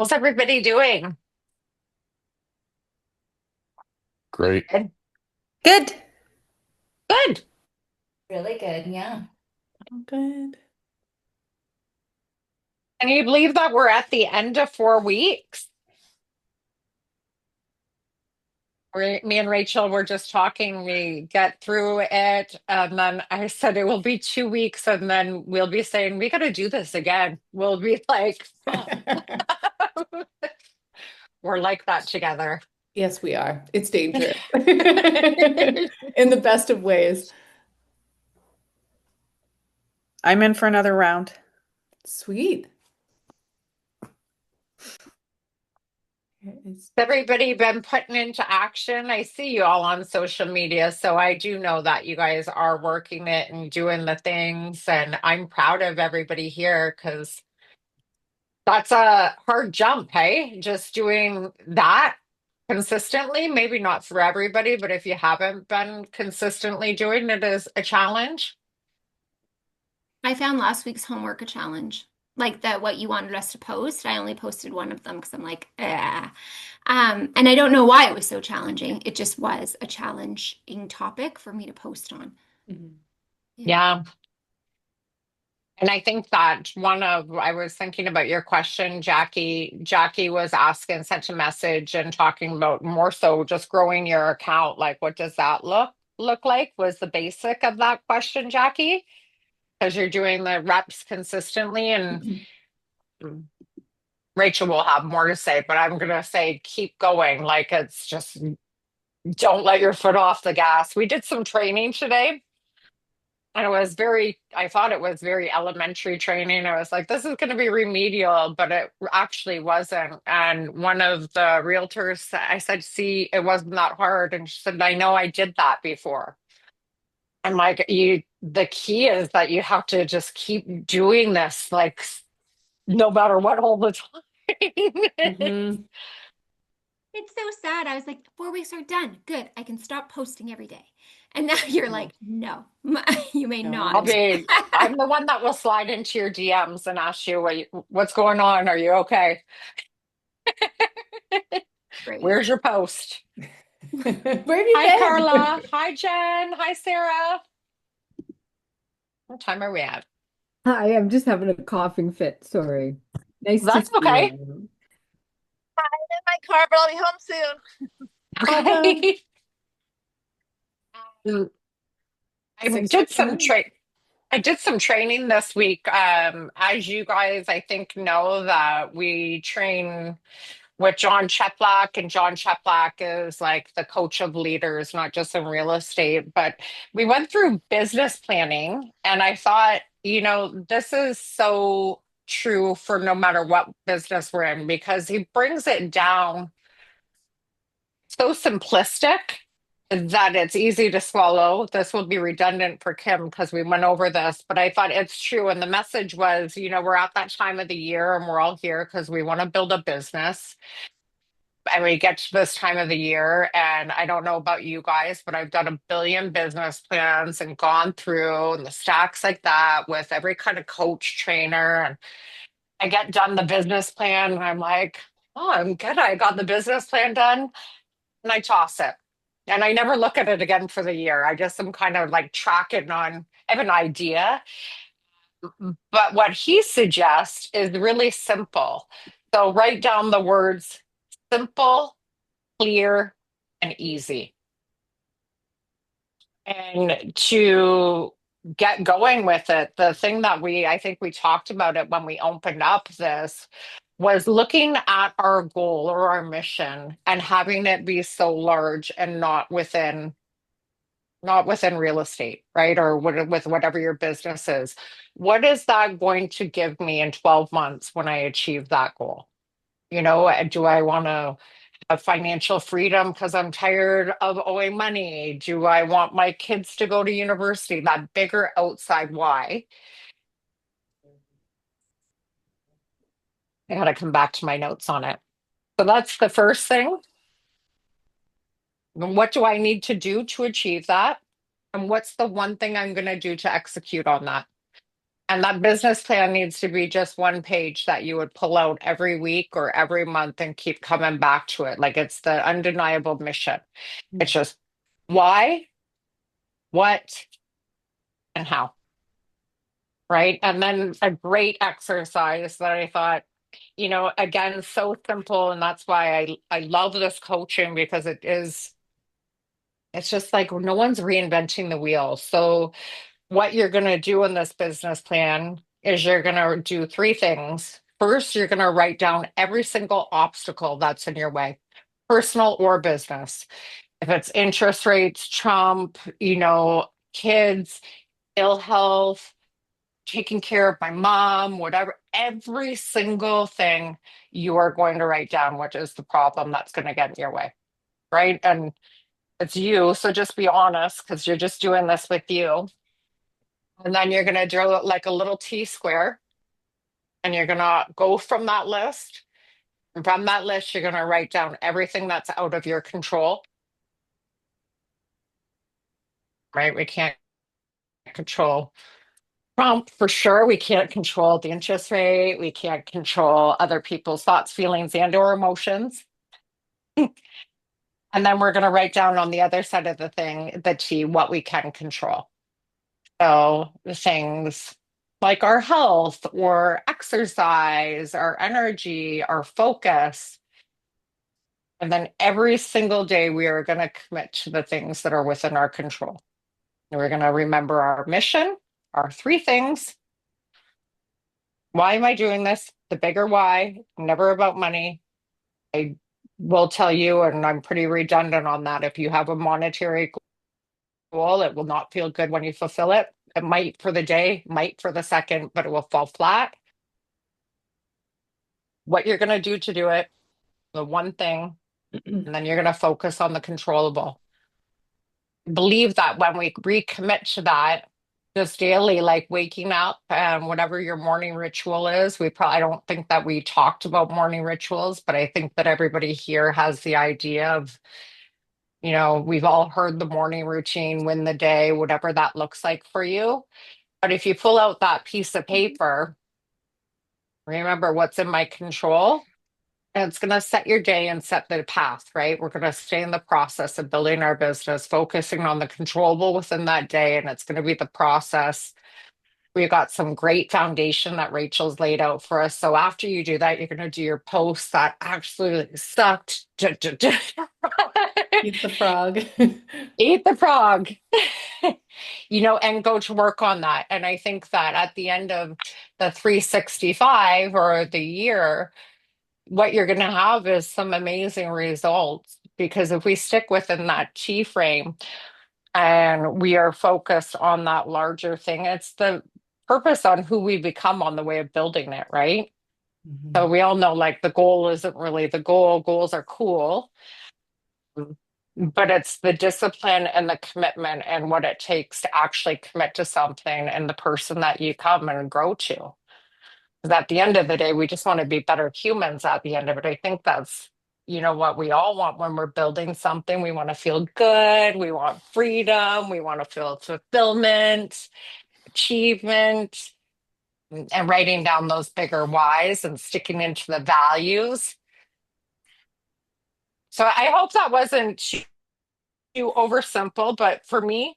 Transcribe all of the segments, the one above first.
How's everybody doing? Great. Good. Good. Good. Really good, yeah. Good. Can you believe that we're at the end of 4 weeks? Me and Rachel were just talking. We get through it, and then I said it will be 2 weeks, and then we'll be saying, we got to do this again. We'll be like, we're like that together. Yes, we are. It's dangerous. In the best of ways. I'm in for another round. Sweet. Here is- Everybody been putting into action? I see you all on social media, so I do know that you guys are working it and doing the things, and I'm proud of everybody here because that's a hard jump, hey? Just doing that consistently, maybe not for everybody, but if you haven't been consistently doing it is a challenge. I found last week's homework a challenge. Like that, what you wanted us to post. I only posted one of them because I'm like, eh. And I don't know why it was so challenging. It just was a challenging topic for me to post on. Mhm. Yeah. Yeah. And I think that I was thinking about your question, Jackie. Jackie was asking, sent a message and talking about more so just growing your account. Like, what does that look like? Was the basic of that question, Jackie? Because you're doing the reps consistently, and Rachel will have more to say, but I'm gonna say keep going. Like it's just don't let your foot off the gas. We did some training today. And I thought it was very elementary training. I was like, this is going to be remedial, but it actually wasn't. And one of the realtors, I said, see, it wasn't that hard. And she said, I know I did that before. I'm like, the key is that you have to just keep doing this, like no matter what, all the time. Mhm. It's so sad. I was like, 4 weeks are done. Good. I can stop posting every day. And now you're No, like, no, you may no. not. I'm the one that will slide into your DMs and ask you what's going on. Are you okay? Great. Where's your post? Where have you Hi, been? Carla. Hi, Jen. Hi, Sarah. What time are we at? Hi, I'm just having a coughing fit. Sorry. Nice to That's see you okay. all. My car, but I'll be home soon. Welcome. Okay. Um, I Thanks for did some coming. tra I did some training this week. As you guys, I think, know that we train with John Cheplack, and John Cheplack is like the coach of leaders, not just in real estate. But we went through business planning, and I thought, this is so true for no matter what business we're in because he brings it down so simplistic that it's easy to swallow. This will be redundant for Kim because we went over this, but I thought it's true. And the message was, we're at that time of the year and we're all here because we want to build a business. And we get to this time of the year, and I don't know about you guys, but I've done a billion business plans and gone through and the stacks like that with every kind of coach trainer. And I get done the business plan, and I'm like, oh, I'm good. I got the business plan done, and I toss it. And I never look at it again for the year. I just am kind of like tracking on, I have an idea. But what he suggests is really simple. So write down the words simple, clear, and easy. And to get going with it, the thing that I think we talked about it when we opened up this was looking at our goal or our mission and having it be so large and not within real estate, right? Or with whatever your business is. What is that going to give me in 12 months when I achieve that goal? Do I want to have financial freedom because I'm tired of owing money? Do I want my kids to go to university? That bigger outside why. I got to come back to my notes on it. So that's the first thing. What do I need to do to achieve that? And what's the one thing I'm going to do to execute on that? And that business plan needs to be just one page that you would pull out every week or every month and keep coming back to it. Like it's the undeniable mission. It's just why, what, and how. Right. And then a great exercise that I thought, again, so simple. And that's why I love this coaching because it's just like no one's reinventing the wheel. So what you're going to do in this business plan is you're going to do three things. First, you're going to write down every single obstacle that's in your way, personal or business. If it's interest rates, Trump, kids, ill health, taking care of my mom, whatever, every single thing you are going to write down, which is the problem that's going to get in your way, right? And it's you. So just be honest because you're just doing this with you. And then you're going to draw like a little T square and you're going to go from that list. And from that list, you're going to write down everything that's out of your control, right? We can't control Trump for sure. We can't control the interest rate. We can't control other people's thoughts, feelings, and or emotions. And then we're going to write down on the other side of the thing, the T, what we can control. So the things like our health or exercise, our energy, our focus. And then every single day, we are going to commit to the things that are within our control. And we're going to remember our mission, our three things. Why am I doing this? The bigger why, never about money. I will tell you, and I'm pretty redundant on that. If you have a monetary goal, it will not feel good when you fulfill it. It might for the day, might for the second, but it will fall flat. What you're going to do it, the one thing, and then you're going to focus on the controllable. Believe that when we recommit to that, just daily, like waking up and whatever your morning ritual is. I don't think that we talked about morning rituals, but I think that everybody here has the idea of, we've all heard the morning routine, win the day, whatever that looks like for you. But if you pull out that piece of paper, remember what's in my control, and it's going to set your day and set the path, right? We're going to stay in the process of building our business, focusing on the controllable within that day. And it's going to be the process. We've got some great foundation that Rachel's laid out for us. So after you do that, you're going to do your posts that absolutely sucked. Eat the frog. Eat the frog, and go to work on that. And I think that at the end of the 365 or the year, what you're going to have is some amazing results because if we stick within that T frame and we are focused on that larger thing, it's the purpose on who we become on the way of building it, right? Mm-hmm. So we all know like the goal isn't really the goal. Goals are cool, but it's the discipline and the commitment and what it takes to actually commit to something and the person that you come and grow to. Because at the end of the day, we just want to be better humans at the end of it. I think that's, what we all want when we're building something. We want to feel good. We want freedom. We want to feel fulfillment, achievement, and writing down those bigger whys and sticking into the values. So I hope that wasn't too oversimple, but for me,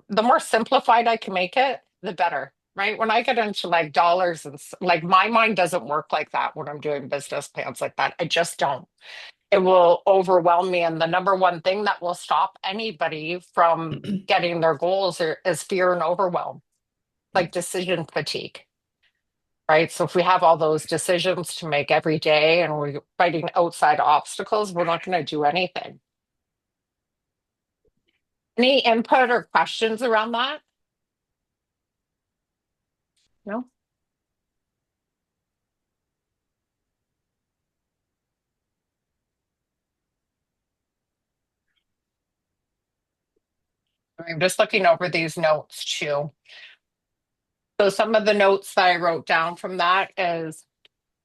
the more simplified I can make it, the better. Right. When I get into like dollars and like my mind doesn't work like that when I'm doing business plans like that. I just don't. It will overwhelm me. And the number one thing that will stop anybody from getting their goals is fear and overwhelm, like decision fatigue. Right. So if we have all those decisions to make every day and we're fighting outside obstacles, we're not going to do anything. Any input or questions around that? No? I'm just looking over these notes too. So some of the notes that I wrote down from that is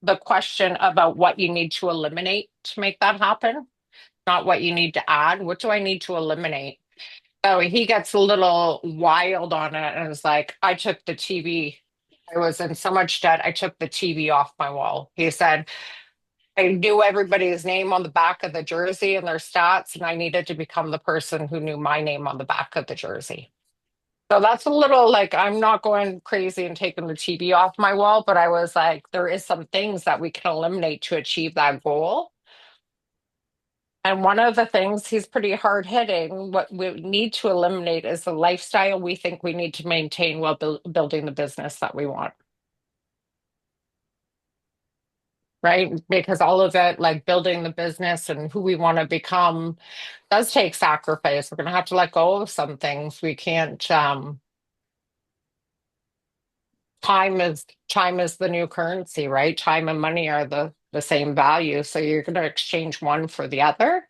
the question about what you need to eliminate to make that happen, not what you need to add. What do I need to eliminate? Oh, he gets a little wild on it and is like, I took the TV I was in so much debt, I took the TV off my wall. He said, I knew everybody's name on the back of the jersey and their stats, and I needed to become the person who knew my name on the back of the jersey. So that's a little like I'm not going crazy and taking the TV off my wall, but I was like, there is some things that we can eliminate to achieve that goal. And one of the things he's pretty hard hitting, what we need to eliminate is the lifestyle we think we need to maintain while building the business that we want. Right? Because all of it, like building the business and who we want to become, does take sacrifice. We're going to have to let go of some things. We can't, time is the new currency, right? Time and money are the same value. So you're going to exchange one for the other.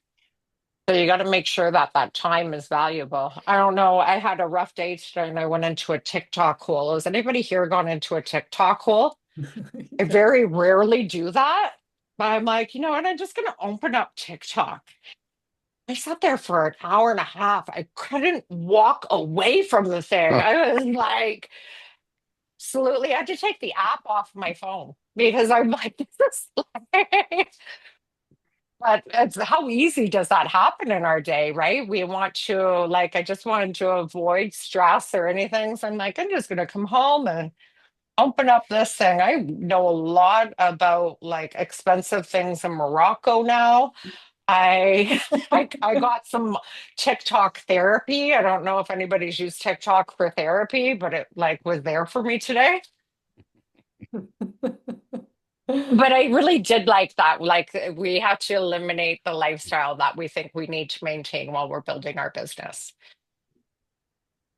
So you got to make sure that that time is valuable. I don't know. I had a rough day today and I went into a TikTok hole. Has anybody here gone into a TikTok hole? I very rarely do that, but I'm like, you know what? I'm just going to open up TikTok. I sat there for an hour and a half. I couldn't walk away from the thing. I was like, absolutely. I had to take the app off my phone because I'm like, this is like, but it's how easy does that happen in our day, right? We want to, like, I just wanted to avoid stress or anything. So I'm like, I'm just going to come home and open up this thing. I know a lot about like expensive things in Morocco now. I I got some TikTok therapy. I don't know if anybody's used TikTok for therapy, but it like was there for me today. But I really did like that. Like we have to eliminate the lifestyle that we think we need to maintain while we're building our business.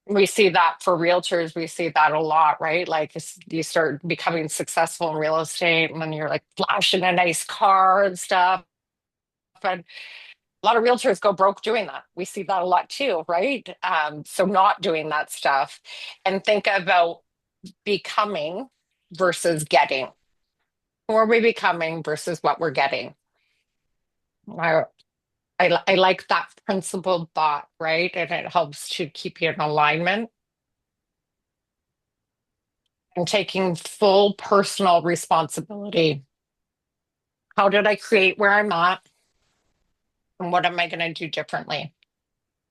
We see that for realtors, we see that a lot, right? Like you start becoming successful in real estate and then you're like flashing a nice car and stuff. And a lot of realtors go broke doing that. We see that a lot too, right? So not doing that stuff and think about becoming versus getting. Who are we becoming versus what we're getting? I, I like that principled thought, right? And it helps to keep you in alignment and taking full personal responsibility. How did I create where I'm at? And what am I going to do differently?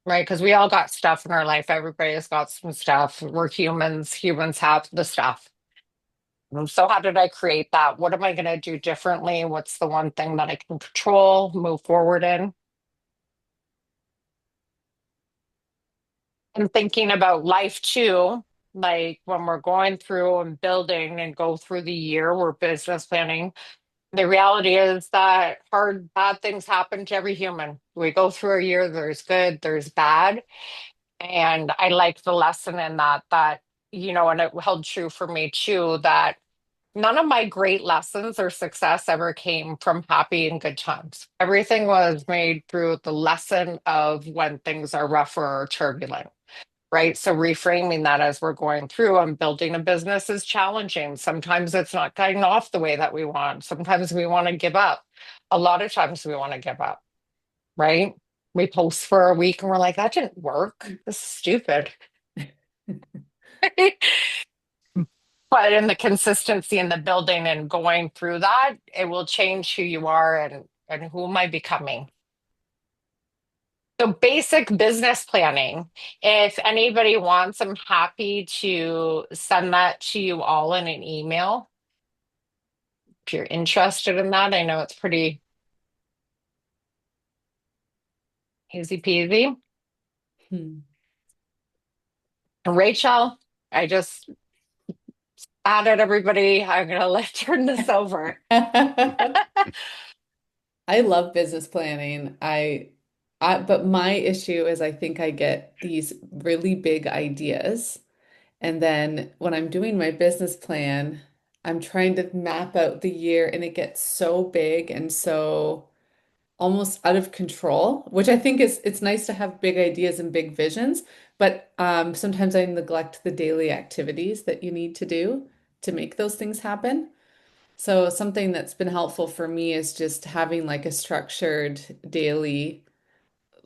Right? Because we all got stuff in our life. Everybody's got some stuff. We're humans. Humans have the stuff. So, how did I create that? What am I going to do differently? What's the one thing that I can control, move forward in? And thinking about life too, like when we're going through and building and go through the year, we're business planning. The reality is that hard, bad things happen to every human. We go through a year, there's good, there's bad. And I like the lesson in that, and it held true for me too, that none of my great lessons or success ever came from happy and good times. Everything was made through the lesson of when things are rougher or turbulent. Right. So reframing that as we're going through and building a business is challenging. Sometimes it's not getting off the way that we want. Sometimes we want to give up. A lot of times we want to give up. Right. We post for a week and we're like, that didn't work. This is stupid. But in the consistency in the building and going through that, it will change who you are and who am I becoming. So basic business planning. If anybody wants, I'm happy to send that to you all in an email. If you're interested in that, I know it's pretty easy peasy. Hmm. And Rachel, I just added everybody. I'm gonna turn this over. I love business planning. But my issue is I think I get these really big ideas. And then when I'm doing my business plan, I'm trying to map out the year and it gets so big and so almost out of control, which I think is it's nice to have big ideas and big visions, but sometimes I neglect the daily activities that you need to do to make those things happen. So something that's been helpful for me is just having like a structured daily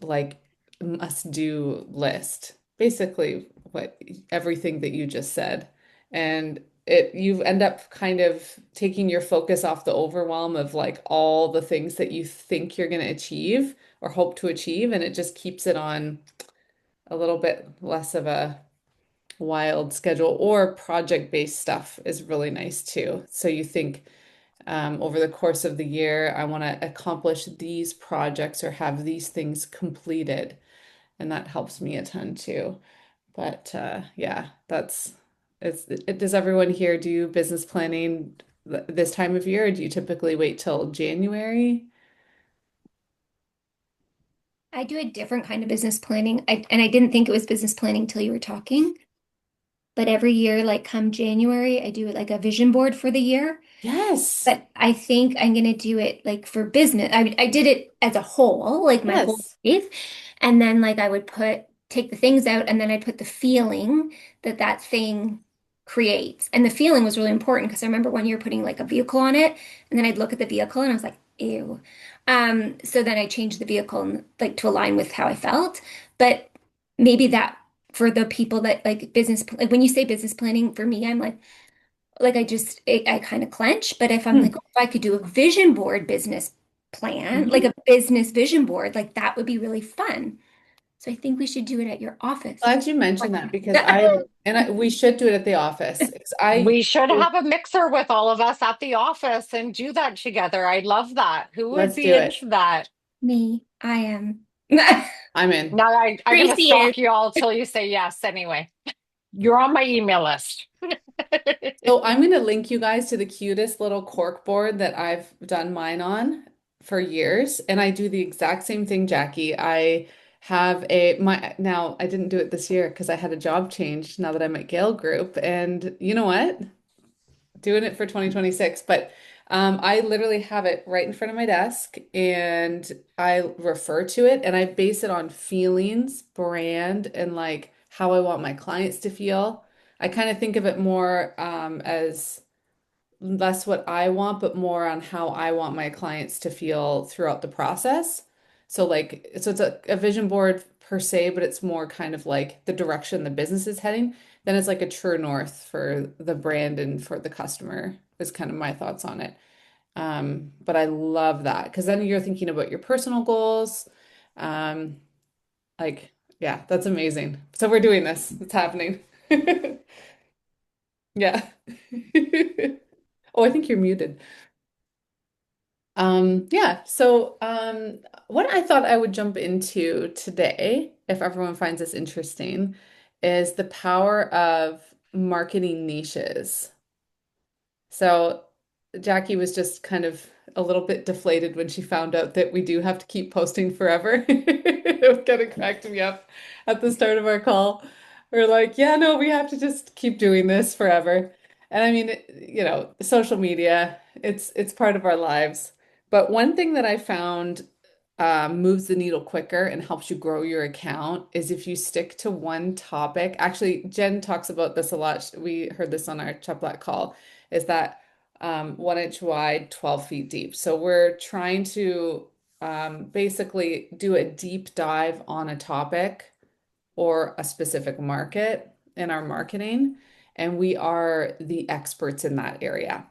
like must do list. Basically what everything that you just said. And you end up kind of taking your focus off the overwhelm of like all the things that you think you're going to achieve or hope to achieve, and it just keeps it on a little bit less of a wild schedule. Or project-based stuff is really nice too. So you think over the course of the year, I want to accomplish these projects or have these things completed, and that helps me a ton too. But yeah, does everyone here do business planning this time of year, or do you typically wait till January? I do a different kind of business planning. And I didn't think it was business planning till you were talking. But every year, like come January, I do like a vision board for the year. Yes. But I think I'm gonna do it like for business. I did it as a whole, like my whole Yes. life, and then like I would take the things out, and then I'd put the feeling that that thing creates. And the feeling was really important because I remember one year putting like a vehicle on it, and then I'd look at the vehicle and I was like, ew. So then I changed the vehicle and like to align with how I felt. But maybe that for the people that like business, like when you say business planning, for me, I'm like I kind of clench. But if I'm like, Hmm. oh, if I could do a vision board business plan, like Mhm. a business vision board, like that would be really fun. So I think we should do it at your office. Glad you mentioned that because we should do it at the office. 'Cause We should have a mixer with all of us at the office and do that together. I love that. Who would let's be do it. into that? Me, I am. I'm in. Now I'm gonna Tracy is. stalk you all till you say yes anyway. You're on my email list. So I'm going to link you guys to the cutest little cork board that I've done mine on for years. And I do the exact same thing, Jackie. I have now I didn't do it this year because I had a job change now that I'm at Gale Group. And you know what? Doing it for 2026. But I literally have it right in front of my desk and I refer to it and I base it on feelings, brand, and like how I want my clients to feel. I kind of think of it more as less what I want, but more on how I want my clients to feel throughout the process. So it's a vision board per se, but it's more kind of like the direction the business is heading. Then it's like a true north for the brand and for the customer is kind of my thoughts on it. But I love that because then you're thinking about your personal goals. Um, like, yeah, that's amazing. So we're doing this. It's happening. Yeah. Oh, I think you're muted. Yeah, so what I thought I would jump into today, if everyone finds this interesting, is the power of marketing niches. So Jackie was just kind of a little bit deflated when she found out that we do have to keep posting forever. It kind of cracked me up at the start of our call. We're like, yeah, no, we have to just keep doing this forever. And I mean, social media, it's part of our lives. But one thing that I found moves the needle quicker and helps you grow your account is if you stick to one topic. Actually, Jen talks about this a lot. We heard this on our Chaplet call, is that 1 inch wide, 12 feet deep. So we're trying to basically do a deep dive on a topic or a specific market in our marketing, and we are the experts in that area.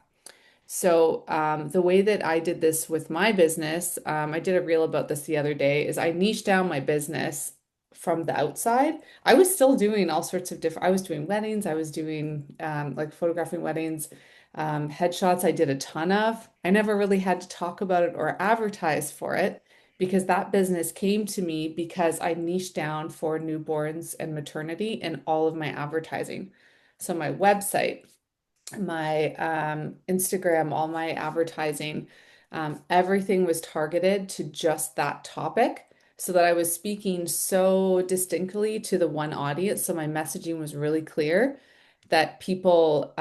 So, the way that I did this with my business, I did a reel about this the other day, is I niched down my business from the outside. I was still doing all sorts of different, I was doing weddings, I was doing like photographing weddings, headshots, I did a ton of. I never really had to talk about it or advertise for it because that business came to me because I niched down for newborns and maternity in all of my advertising. So, my website, my Instagram, all my advertising, everything was targeted to just that topic so that I was speaking so distinctly to the one audience. So my messaging was really clear that people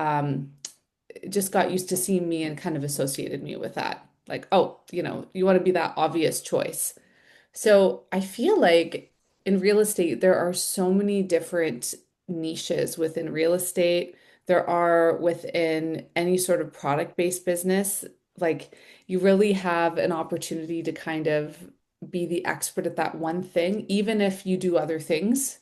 just got used to seeing me and kind of associated me with that. Like, oh, you want to be that obvious choice. So I feel like in real estate, there are so many different niches within real estate. There are within any sort of product-based business. Like you really have an opportunity to kind of be the expert at that one thing, even if you do other things.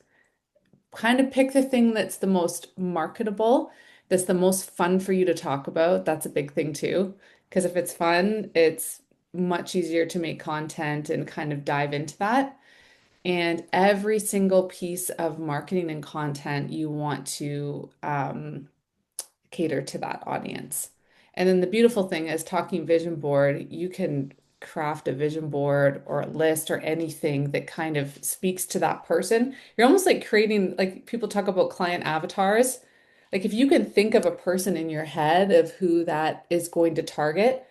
Kind of pick the thing that's the most marketable that's the most fun for you to talk about. That's a big thing too. Because if it's fun, it's much easier to make content and kind of dive into that. And every single piece of marketing and content you want to cater to that audience. And then the beautiful thing is talking vision board, you can craft a vision board or a list or anything that kind of speaks to that person. You're almost like creating, like people talk about client avatars. Like if you can think of a person in your head of who that is going to target,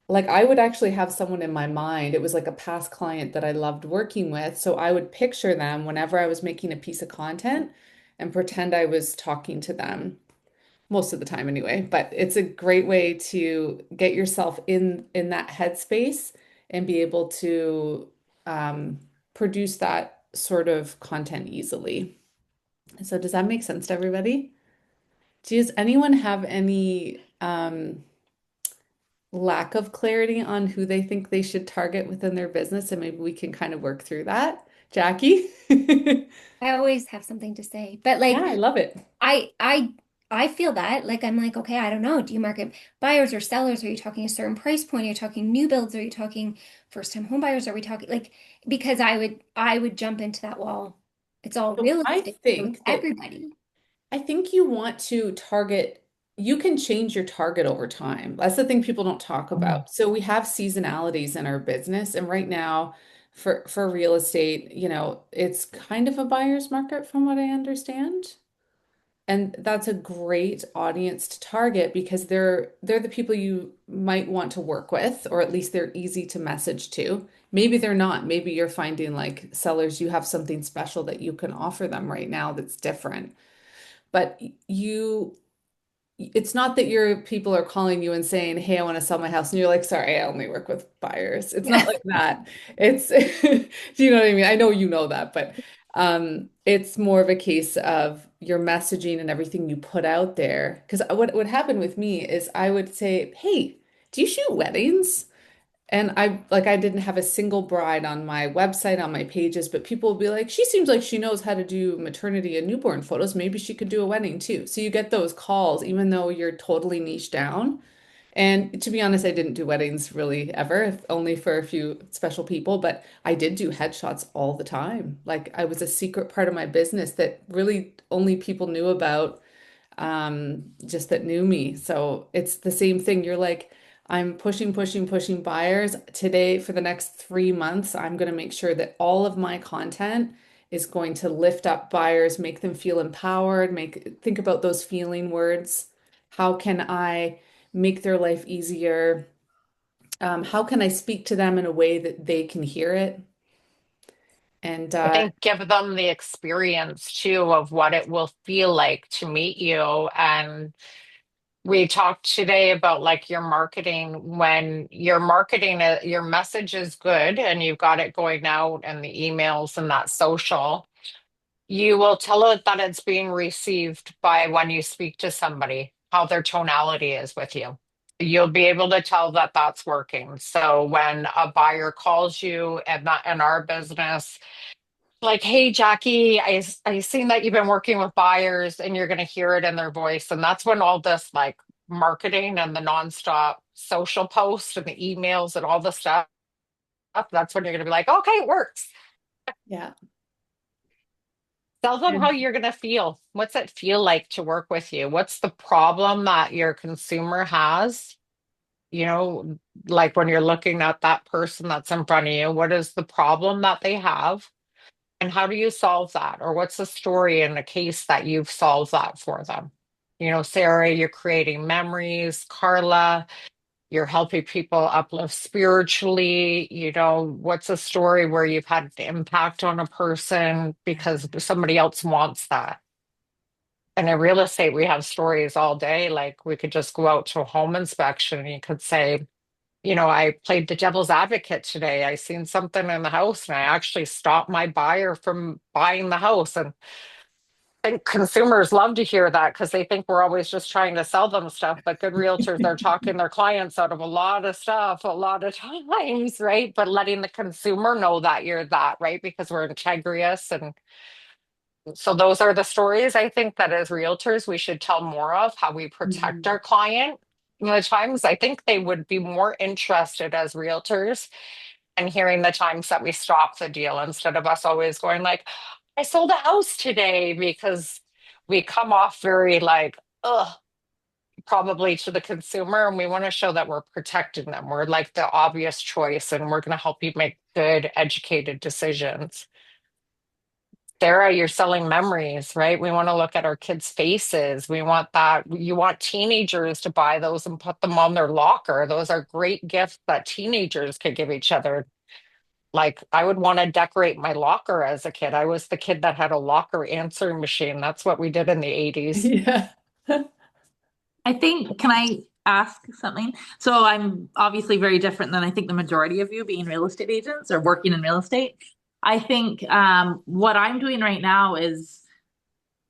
like I would actually have someone in my mind. It was like a past client that I loved working with. So I would picture them whenever I was making a piece of content and pretend I was talking to them most of the time anyway, but it's a great way to get yourself in that headspace and be able to um, produce that sort of content easily. So does that make sense to everybody? Does anyone have any lack of clarity on who they think they should target within their business? And maybe we can kind of work through that. Jackie? I always have something to say, but Yeah, like I love it. I I I feel that like I'm like, okay, I don't know. Do you market buyers or sellers? Are you talking a certain price point? Are you talking new builds? Are you talking first time home buyers? Are we talking like because I would jump into that wall. It's all So real I estate, so it's think that everybody. I think you want to target, you can change your target over time. That's the thing people don't talk Mm. about. So we have seasonalities in our business, and right now for real estate, it's kind of a buyer's market from what I understand. And that's a great audience to target because they're the people you might want to work with, or at least they're easy to message to. Maybe they're not. Maybe you're finding like sellers, you have something special that you can offer them right now that's different. But it's not that your people are calling you and saying, "Hey, I want to sell my house." And you're like, "Sorry, I only work with buyers." It's not like that. It's, do you know what I mean? I know you know that, but it's more of a case of your messaging and everything you put out there. Because what would happen with me is I would say, "Hey, do you shoot weddings?" And I didn't have a single bride on my website, on my pages, but people will be like, she seems like she knows how to do maternity and newborn photos. Maybe she could do a wedding too. So you get those calls, even though you're totally niche down. And to be honest, I didn't do weddings really ever, only for a few special people, but I did do headshots all the time. Like I was a secret part of my business that really only people knew about, just that knew me. So it's the same thing. You're like, I'm pushing, pushing, pushing buyers. Today, for the next 3 months, I'm going to make sure that all of my content is going to lift up buyers, make them feel empowered, think about those feeling words. How can I make their life easier? How can I speak to them in a way that they can hear it? And I think give them the experience too of what it will feel like to meet you. And we talked today about like your marketing. When your marketing, your message is good and you've got it going out and the emails and that social, you will tell it that it's being received by when you speak to somebody, how their tonality is with you. You'll be able to tell that that's working. So when a buyer calls you and not in our business, like, hey, Jackie, I seen that you've been working with buyers and you're going to hear it in their voice. And that's when all this like marketing and the nonstop social posts and the emails and all the stuff, that's when you're going to be like, okay, it works. yeah. Tell them how And you're going to feel. What's it feel like to work with you? What's the problem that your consumer has? You know, like when you're looking at that person that's in front of you, what is the problem that they have? And how do you solve that? Or what's the story in a case that you've solved that for them? You know, Sarah, you're creating memories. Carla, you're helping people uplift spiritually. You know, what's a story where you've had an impact on a person because somebody else wants that? And in real estate, we have stories all day. Like we could just go out to a home inspection and you could say, you know, I played the devil's advocate today. I seen something in the house and I actually stopped my buyer from buying the house. And I think consumers love to hear that because they think we're always just trying to sell them stuff. But good realtors are talking their clients out of a lot of stuff a lot of times, right? But letting the consumer know that you're that, right? Because we're integrous and So those are the stories I think that as realtors we should tell more of, how we protect Mhm. our client. The times I think they would be more interested as realtors and hearing the times that we stop the deal instead of us always going like, I sold a house today, because we come off very like, ugh, probably to the consumer, and we want to show that we're protecting them. We're like the obvious choice and we're going to help you make good, educated decisions. Sarah, you're selling memories, right? We want to look at our kids' faces. We want that. You want teenagers to buy those and put them on their locker. Those are great gifts that teenagers could give each other. Like, I would want to decorate my locker as a kid. I was the kid that had a locker answering machine. That's what we did in the 80s. Yeah. I think, can I ask something? So I'm obviously very different than I think the majority of you being real estate agents or working in real estate. I think what I'm doing right now is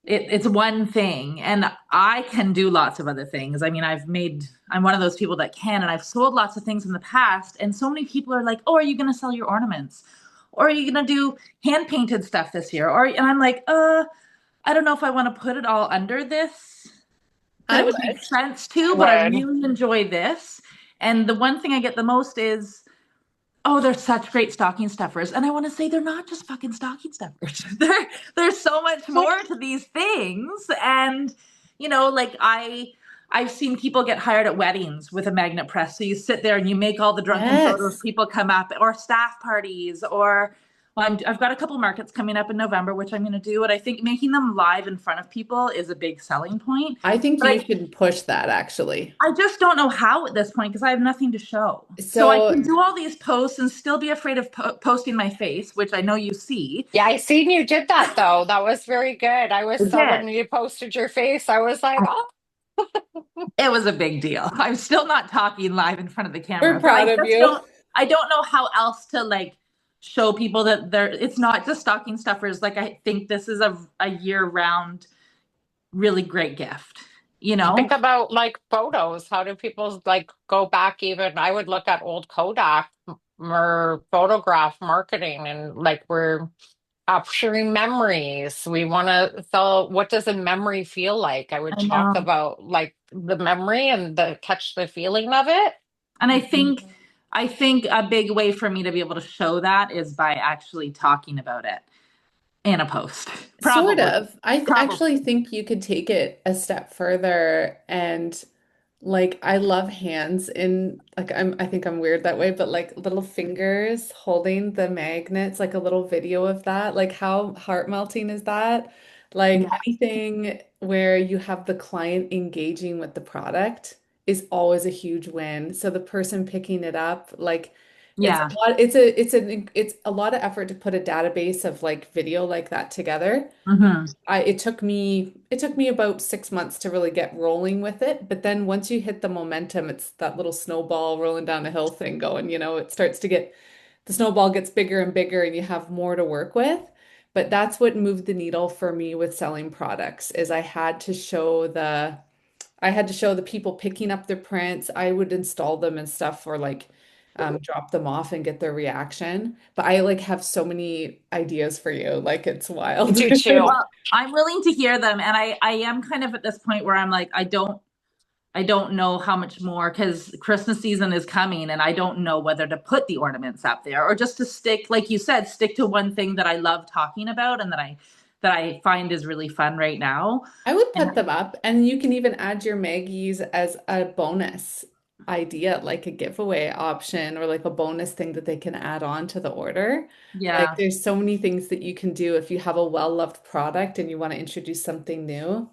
it's one thing, and I can do lots of other things. I mean, I'm one of those people that can, and I've sold lots of things in the past. And so many people are like, oh, are you going to sell your ornaments? Or are you going to do hand painted stuff this year? And I'm like, I don't know if I want to put it all under this. I That would would. make sense too, but I When really enjoy this. And the one thing I get the most is, oh, they're such great stocking stuffers. And I want to say they're not just fucking stocking stuffers. There's so much more to these things. And, like I've seen people get hired at weddings with a magnet press. So you sit there and you make all the drunken photos, Yes. people come up, or staff parties, or well, I've got a couple markets coming up in November, which I'm going to do. And I think making them live in front of people is a big selling point. I think But you should push that actually. I just don't know how at this point because I have nothing to show. So I So can do all these posts and still be afraid of posting my face, which I know you see. Yeah, I seen you did that though. That was very good. I was I so did. when you posted your face, I was like, oh, It was a big deal. I'm still not talking live in front of the we're camera, but proud of you. I don't know how else to like show people that it's not just stocking stuffers. Like I think this is a year round really great gift, you know? think about like photos. How do people like go back even? I would look at old Kodak or photograph marketing and like we're capturing memories. We want to sell, what does a memory feel like? I would I talk know. about like the memory and the catch the feeling of it. And Mhm. I think a big way for me to be able to show that is by actually talking about it in a post. Sort Probably. of. Probably. Actually think you could take it a step further and like I love hands in like I think I'm weird that way, but like little fingers holding the magnets, like a little video of that. Like how heart melting is that? Like Yeah. anything where you have the client engaging with the product is always a huge win. So the person picking it up, like it's Yeah. a lot, it's a lot of effort to put a database of like video like that together. Hmm. It took me about 6 months to really get rolling with it. But then once you hit the momentum, it's that little snowball rolling down a hill thing going, it starts to get the snowball gets bigger and bigger and you have more to work with. But that's what moved the needle for me with selling products is I had to show the people picking up their prints. I would install them and stuff or like drop them off and get their reaction. But I like have so many ideas for you. Like it's I wild. do too. Well, I'm willing to hear them. And I am kind of at this point where I'm like, I don't know how much more because Christmas season is coming and I don't know whether to put the ornaments up there or just to stick, like you said, stick to one thing that I love talking about and that I find is really fun right now. I would And put them up, and you can even add your Maggies as a bonus idea, like a giveaway option or like a bonus thing that they can add on to the order. Like yeah, there's so many things that you can do if you have a well-loved product and you want to introduce something new.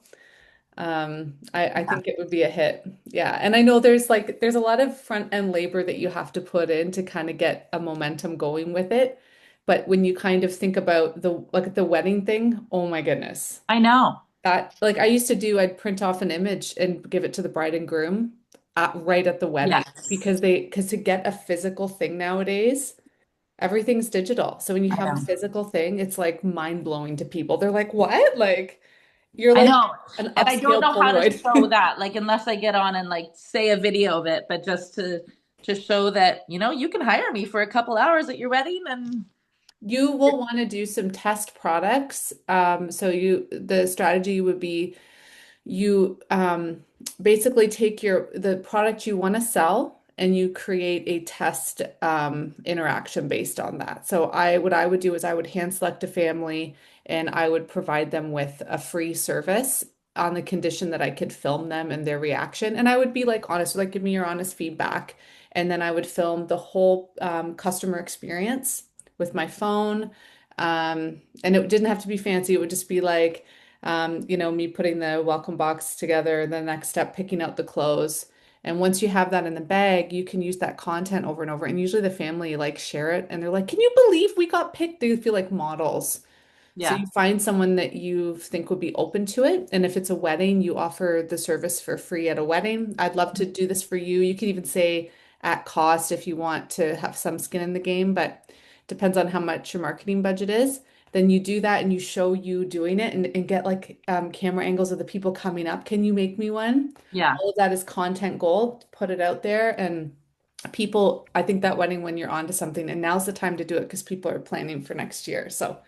I think it would be a hit. Yeah. And I know there's a lot of front end labor that you have to put in to kind of get a momentum going with it. But when you kind of think about the wedding thing, oh my goodness. I know. That like I used to do, I'd print off an image and give it to the bride and groom right at the wedding Yes, because to get a physical thing nowadays, everything's digital. So when you I have a know. physical thing, it's like mind blowing to people. They're like, "What?" Like you're I like know. an And I don't upscale know how to Polaroid. show that, like unless I get on and like say a video of it, but just to show that, you can hire me for a couple hours at your wedding and You will want to do some test products. The strategy would be you basically take the product you want to sell and you create a test interaction based on that. So what I would do is I would hand select a family and I would provide them with a free service on the condition that I could film them and their reaction. And I would be like honest, like give me your honest feedback. And then I would film the whole customer experience with my phone. And it didn't have to be fancy. It would just be like, me putting the welcome box together, the next step, picking out the clothes. And once you have that in the bag, you can use that content over and over. And usually the family like share it and they're like, can you believe we got picked? They feel like models. So Yeah. you find someone that you think would be open to it. And if it's a wedding, you offer the service for free at a wedding. I'd love to do this for you. You can even say at cost if you want to have some skin in the game, but depends on how much your marketing budget is. Then you do that and you show you doing it and get like camera angles of the people coming up. Can you make me one? Yeah. All of that is content gold. Put it out there and people, I think that wedding when you're onto something, and now's the time to do it because people are planning for next year. So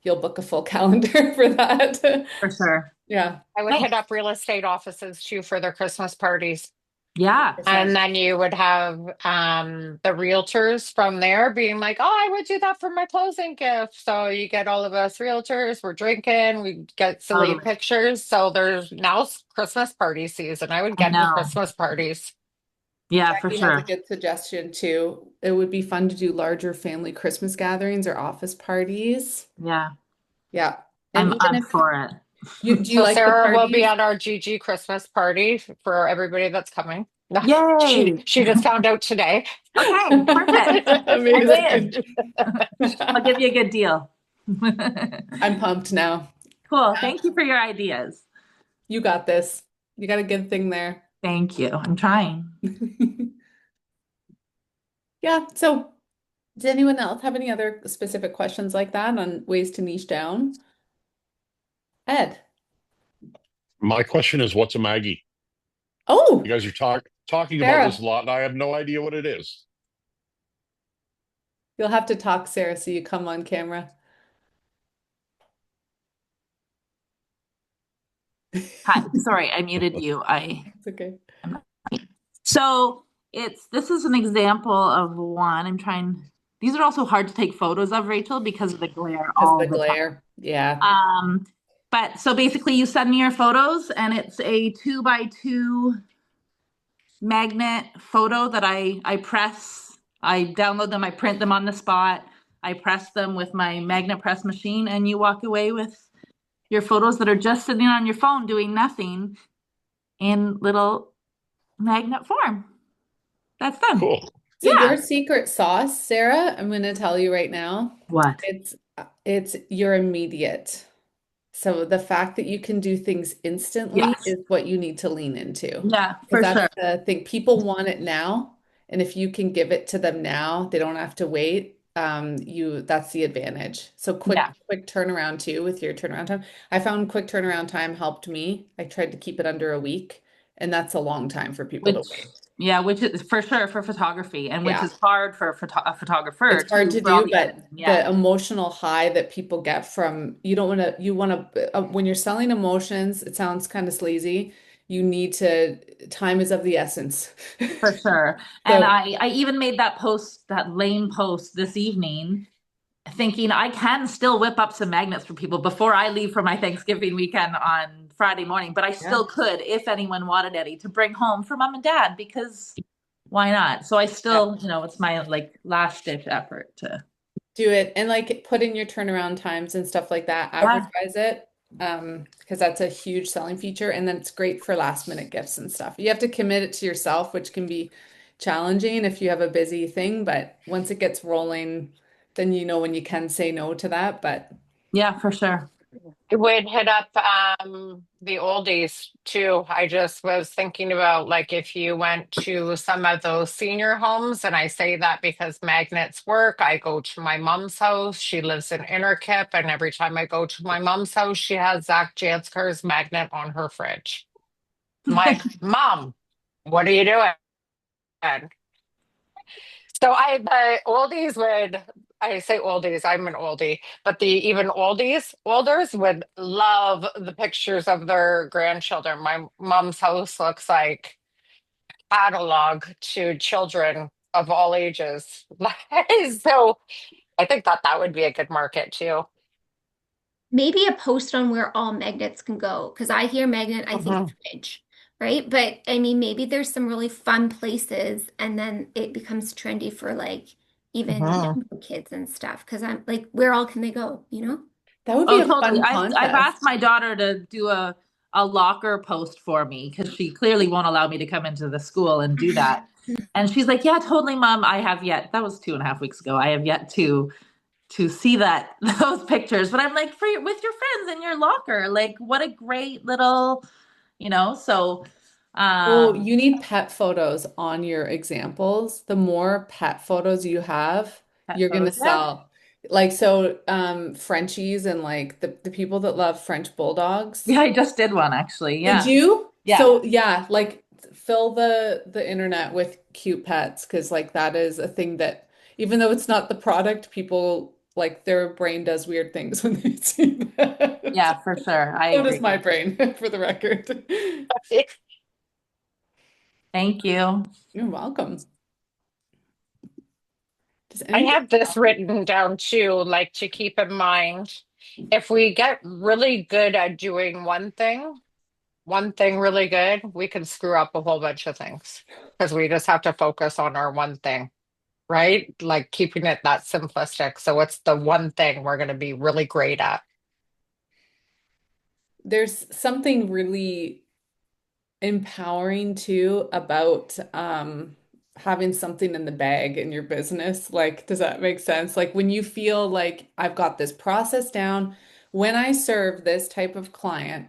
you'll book a full calendar for that. For sure. Yeah. I would Nice. hit up real estate offices too for their Christmas parties. Yeah. And then you would have the realtors from there being like, oh, I would do that for my closing gift. So you get all of us realtors, we're drinking, we get silly Totally. pictures. So there's now Christmas party season. I would I get in know. Christmas parties. Yeah, for Jackie has a sure. good suggestion too. It would be fun to do larger family Christmas gatherings or office parties. Yeah. Yeah. And I'm even up if for it. do you So like the Sarah will be parties? at our GG Christmas party for everybody that's coming. No, she Yay. she just found out today. Okay, perfect. I'm in. Amazing. I'll give you a good deal. I'm pumped now. Cool. Thank you for your ideas. You got this. You got a good thing there. Thank you. I'm trying. Yeah. So, does anyone else have any other specific questions like that on ways to niche down? Ed. My question is, what's a Maggie? Oh, You guys are talking about this Sarah. a lot, and I have no idea what it is. You'll have to talk, Sarah, so you come on camera. Hi. Sorry, I muted you. It's okay. So this is an example of one. These are also hard to take photos of, Rachel, because of the glare Because all the the time. glare. Yeah. But so basically you send me your photos and it's a 2x2 magnet photo that I press. I download them, I print them on the spot. I press them with my magnet press machine and you walk away with your photos that are just sitting on your phone doing nothing in little magnet form. That's them. Cool. So Yeah. your secret sauce, Sarah, I'm going to tell you right now. What? It's your immediate. So the fact that you can do things instantly Yes. is what you need to lean into. Yeah, Because for that's sure. the thing. People want it now. And if you can give it to them now, they don't have to wait. That's the advantage. So Yeah. quick turnaround too with your turnaround time. I found quick turnaround time helped me. I tried to keep it under a week, and that's a long time for people to wait. Which is for sure for photography and which Yeah. is hard for a photographer It's hard too, to for all do, the but editing. Yeah. the emotional high that people get from you want to when you're selling emotions, it sounds kind of sleazy. You need to, time is of the essence. For sure. And So I even made that lame post this evening, thinking I can still whip up some magnets for people before I leave for my Thanksgiving weekend on Friday morning, but I still could if anyone wanted any to bring home for mom and dad, because why not? So I still, it's my like last ditch effort to do it and like put in your turnaround times and stuff like that. Advertise it. Because that's a huge selling feature, and then it's great for last minute gifts and stuff. You have to commit it to yourself, which can be challenging if you have a busy thing, but once it gets rolling, then you know when you can say no to that. But yeah, for sure. I would hit up the oldies too. I just was thinking about like if you went to some of those senior homes, and I say that because magnets work. I go to my mom's house. She lives in Innerkip, and every time I go to my mom's house, she has Zach Jansker's magnet on her fridge. I'm like, Mom, what are you doing? So the oldies would, I say oldies, I'm an oldie, but the even olders would love the pictures of their grandchildren. My mom's house looks like catalog to children of all ages. So I think that that would be a good market too. Maybe a post on where all magnets can go. Because I hear magnet, I think Mhm, fridge, right? But I mean, maybe there's some really fun places, and then it becomes trendy for like even mhm. younger kids and stuff. Because I'm like, where all can they go? You know? That would be Oh, a totally. fun I've asked contest. my daughter to do a locker post for me because she clearly won't allow me to come into the school and do that. And she's like, "Yeah, totally, Mom. I have yet." That was 2.5 weeks ago. I have yet to see that those pictures. But I'm like, with your friends in your locker, like, what a great little, So, Well, um, you need pet photos on your examples. The more pet photos you have, pet you're gonna photos. Yeah, sell. Like so, Frenchies and like the people that love French bulldogs. yeah. I just did one actually. Did Yeah, you? yeah, So yeah, like fill the internet with cute pets because like that is a thing that even though it's not the product, people like their brain does weird things when they see that. yeah, for sure. I So does agree. my brain, for the record. Thank you. You're welcome. Does I anybody have this else? written down too, like to keep in mind. If we get really good at doing one thing really good, we can screw up a whole bunch of things because we just have to focus on our one thing, right? Like keeping it that simplistic. So what's the one thing we're going to be really great at? There's something really empowering too about having something in the bag in your business. Like, does that make sense? Like when you feel like I've got this process down, when I serve this type of client,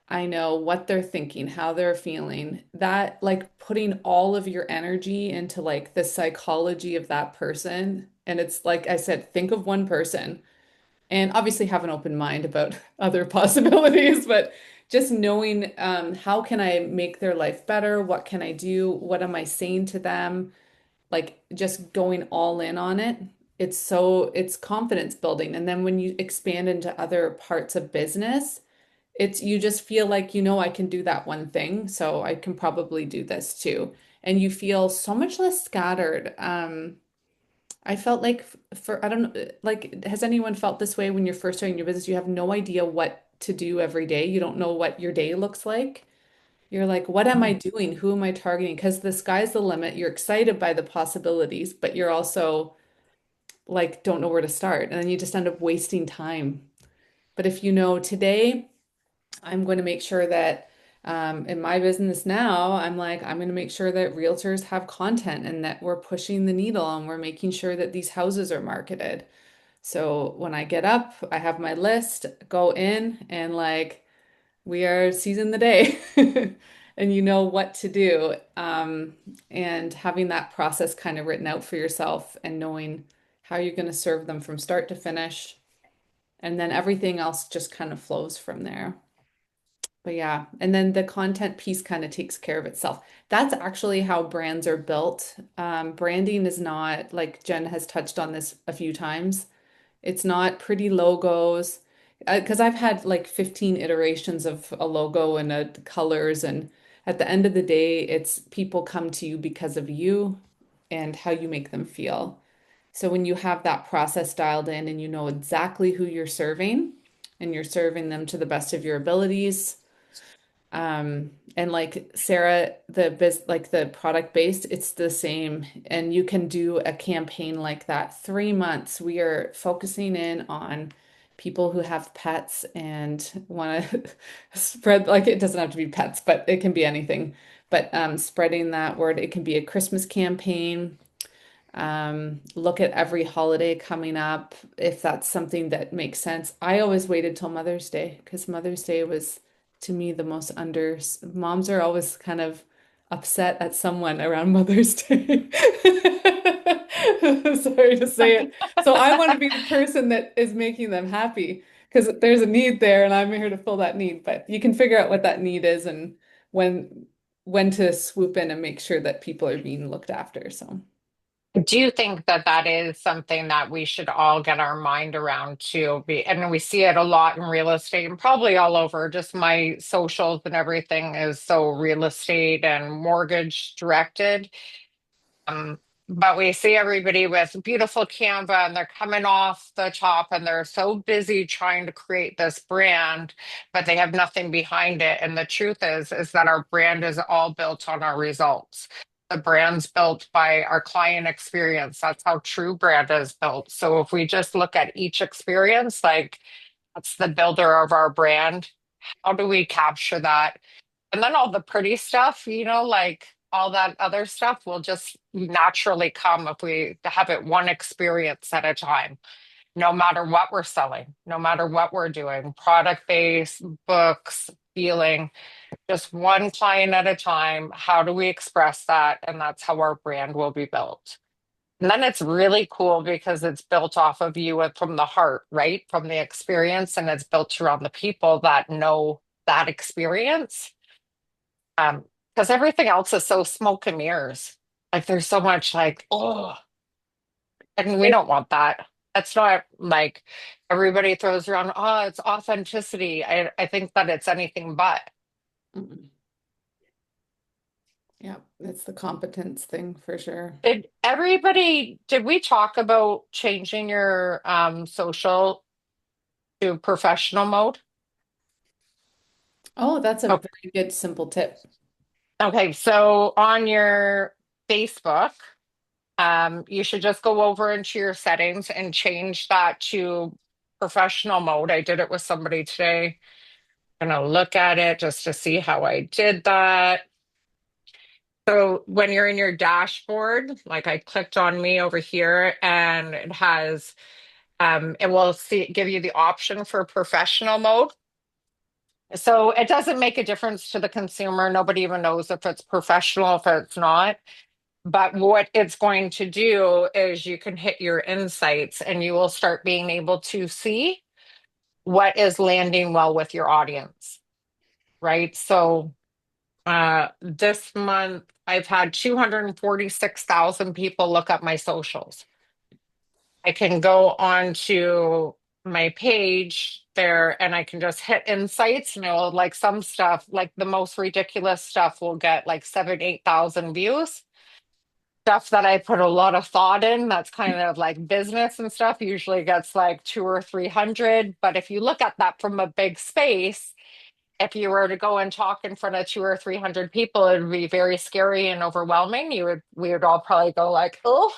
I know what they're thinking, how they're feeling. That like putting all of your energy into like the psychology of that person. And it's like I said, think of one person and obviously have an open mind about other possibilities, but just knowing how can I make their life better? What can I do? What am I saying to them? Like just going all in on it. It's confidence building. And then when you expand into other parts of business, it's you just feel like, I can do that one thing, so I can probably do this too. And you feel so much less scattered. I felt like I don't know, like, has anyone felt this way when you're first starting your business? You have no idea what to do every day. You don't know what your day looks like. You're like, what am I doing? Who am I targeting? Because the sky's the limit. You're excited by the possibilities, but you're also like, don't know where to start. And then you just end up wasting time. But if you know today, I'm going to make sure that in my business now, I'm going to make sure that realtors have content and that we're pushing the needle and we're making sure that these houses are marketed. So when I get up, I have my list, go in, and like we are seizing the day and you know what to do. And having that process kind of written out for yourself and knowing how you're going to serve them from start to finish. And then everything else just kind of flows from there. But yeah, and then the content piece kind of takes care of itself. That's actually how brands are built. Branding is not like Jen has touched on this a few times. It's not pretty logos. Because I've had like 15 iterations of a logo and colors, and at the end of the day, it's people come to you because of you and how you make them feel. So when you have that process dialed in and you know exactly who you're serving and you're serving them to the best of your abilities, and like Sarah, like the product based, it's the same. And you can do a campaign like that. 3 months, we are focusing in on people who have pets and want to spread, like it doesn't have to be pets, but it can be anything. But spreading that word, it can be a Christmas campaign. Look at every holiday coming up if that's something that makes sense. I always waited till Mother's Day because Mother's Day was to me the most under moms are always kind of upset at someone around Mother's Day. Sorry to say it. So I want to be the person that is making them happy because there's a need there and I'm here to fill that need. But you can figure out what that need is and when when to swoop in and make sure that people are being looked after. So I do think that that is something that we should all get our mind around too. And we see it a lot in real estate and probably all over. Just my socials and everything is so real estate and mortgage directed. Um, but we see everybody with beautiful Canva and they're coming off the top and they're so busy trying to create this brand, but they have nothing behind it. And the truth is that our brand is all built on our results. The brand's built by our client experience. That's how true brand is built. So if we just look at each experience, like that's the builder of our brand, how do we capture that? And then all the pretty stuff, like all that other stuff will just naturally come if we have it one experience at a time, no matter what we're selling, no matter what we're doing, product based, books, feeling, just one client at a time. How do we express that? And that's how our brand will be built. And then it's really cool because it's built off of you from the heart, right? From the experience, and it's built around the people that know that experience. Because everything else is so smoke and mirrors. Like there's so much like, oh, and we don't want that. That's not like everybody throws around, oh, it's authenticity. I think that it's anything but. Mm. Yeah, it's the competence thing for sure. Did we talk about changing your social to professional mode? Oh, that's a Oh, very good simple tip. okay. So on your Facebook, you should just go over into your settings and change that to professional mode. I did it with somebody today. I'm gonna look at it just to see how I did that. So when you're in your dashboard, like I clicked on me over here and it has it will give you the option for professional mode. So it doesn't make a difference to the consumer. Nobody even knows if it's professional, if it's not. But what it's going to do is you can hit your insights and you will start being able to see what is landing well with your audience, right? So this month I've had 246,000 people look up my socials. I can go on to my page there and I can just hit insights, like some stuff, like the most ridiculous stuff will get like 8,000 views. Stuff that I put a lot of thought in, that's kind of like business and stuff, usually gets like 200 or 300. But if you look at that from a big space, if you were to go and talk in front of 200 or 300 people, it would be very scary and overwhelming. We would all probably go like, oh,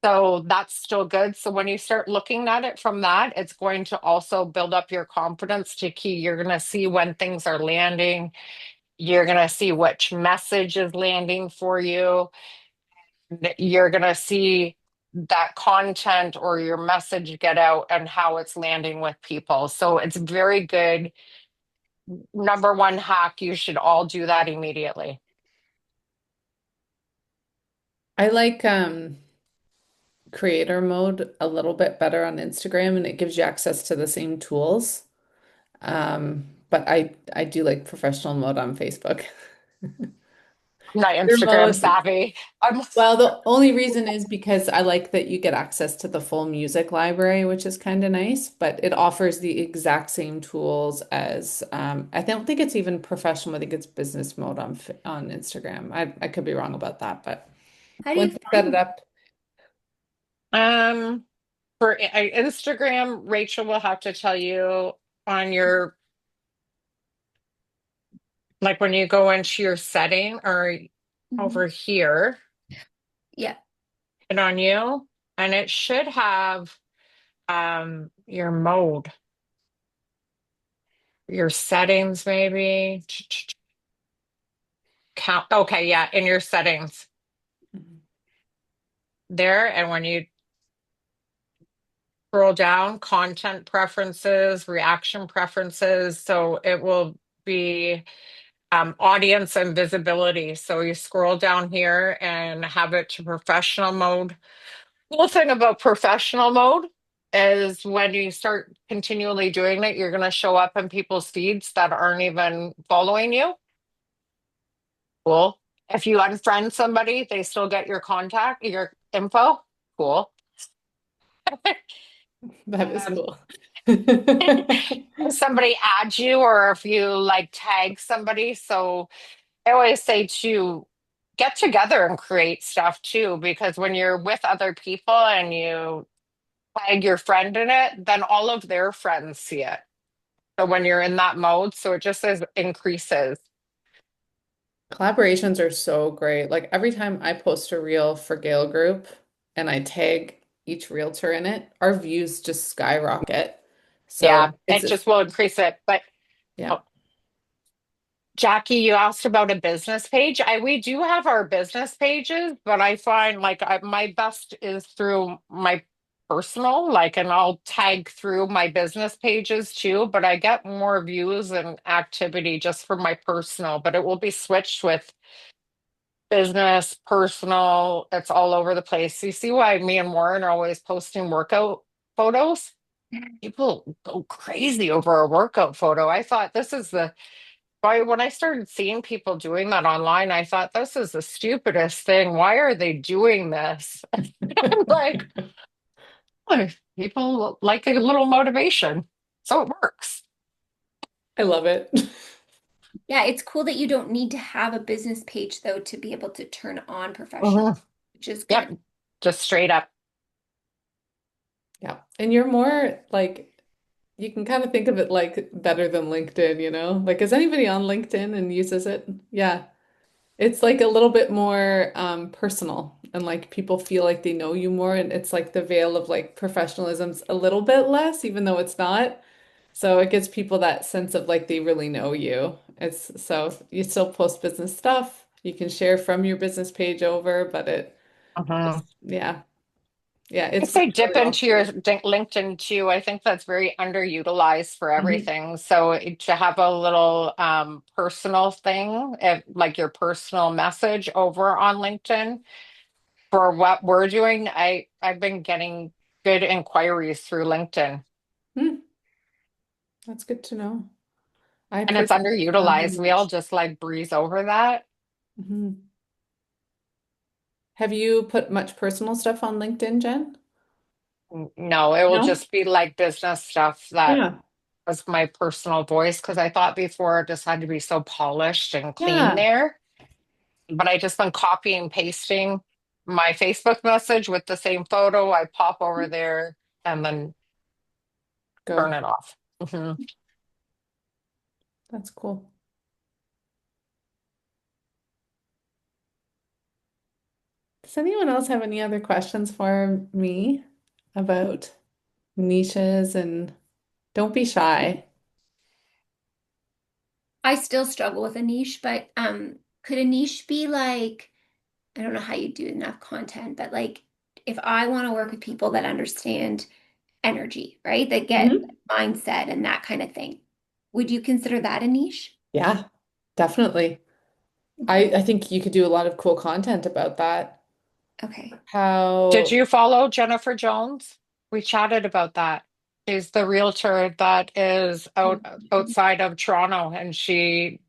so that's still good. So when you start looking at it from that, it's going to also build up your confidence to key. You're going to see when things are landing. You're going to see which message is landing for you. You're going to see that content or your message get out and how it's landing with people. So it's very good. Number one hack, you should all do that immediately. I like creator mode a little bit better on Instagram and it gives you access to the same tools. But I do like professional mode on Facebook. I'm not Creator Instagram mode. savvy. I'm Well, the only reason is because I like that you get access to the full music library, which is kind of nice, but it offers the exact same tools as I don't think it's even professional. I think it's business mode on Instagram. I could be wrong about that, but How do you once you set it find? up, um for Instagram, Rachel will have to tell you on your, like when you go into your setting or Mhm. over here Yeah. and on you, and it should have your mode, your settings maybe. Count. Okay, yeah, in your settings there, and when you scroll down, content preferences, reaction preferences, so it will be audience and visibility. So you scroll down here and have it to professional mode. Cool thing about professional mode is when you start continually doing it, you're going to show up in people's feeds that aren't even following you. Cool. If you unfriend somebody, they still get your contact, your info. Cool. That is Um, cool. if somebody adds you or if you like tag somebody. So I always say to get together and create stuff too, because when you're with other people and you tag your friend in it, then all of their friends see it. So when you're in that mode, so it just says increases. Collaborations are so great. Like every time I post a reel for Gale Group and I tag each realtor in it, our views just skyrocket. So Yeah, it just will increase it. But yeah. oh, Jackie, you asked about a business page. We do have our business pages, but I find like my best is through my personal, like, and I'll tag through my business pages too, but I get more views and activity just for my personal, but it will be switched with business, personal. It's all over the place. You see why me and Warren are always posting workout photos? People go crazy over a workout photo. I thought this is the why when I started seeing people doing that online, I thought this is the stupidest thing. Why are they doing this? I'm like, "Oh, people like a little motivation. So it works. I love it. Yeah, it's cool that you don't need to have a business page though to be able to turn on professional, Mhm. which is Yep, good. just straight up. Yeah. And you're more like you can kind of think of it like better than LinkedIn, you know? Like is anybody on LinkedIn and uses it? Yeah. It's like a little bit more personal and like people feel like they know you more and it's like the veil of like professionalism's a little bit less, even though it's not. So it gives people that sense of like they really know you. It's so you still post business stuff. You can share from your business page over, but it Mhm. just yeah. Yeah, I it's say dip really well into your suited. LinkedIn too. I think that's very underutilized for Mhm. everything. So to have a little personal thing, like your personal message over on LinkedIn for what we're doing, I've been getting good inquiries through LinkedIn, Hmm, that's good to know. I and it's personally do not have underutilized. We all much. just like breeze over that. Mhm. Have you put much personal stuff on LinkedIn, Jen? No, it will No? just be like business stuff that Yeah. was my personal voice because I thought before it just had to be so polished and clean Yeah. there. But I just been copying and pasting my Facebook message with the same photo. I pop over there and then turn Go. it off. Mhm. That's cool. Does anyone else have any other questions for me about niches and don't be shy. I still struggle with a niche, but could a niche be like, I don't know how you do enough content, but like if I want to work with people that understand energy, right? That get Mhm. mindset and that kind of thing. Would you consider that a niche? Yeah, definitely. I think you could do a lot of cool content about that. Okay. Did How, you follow Jennifer Jones? We chatted about that. She's the realtor that is outside of Toronto, and she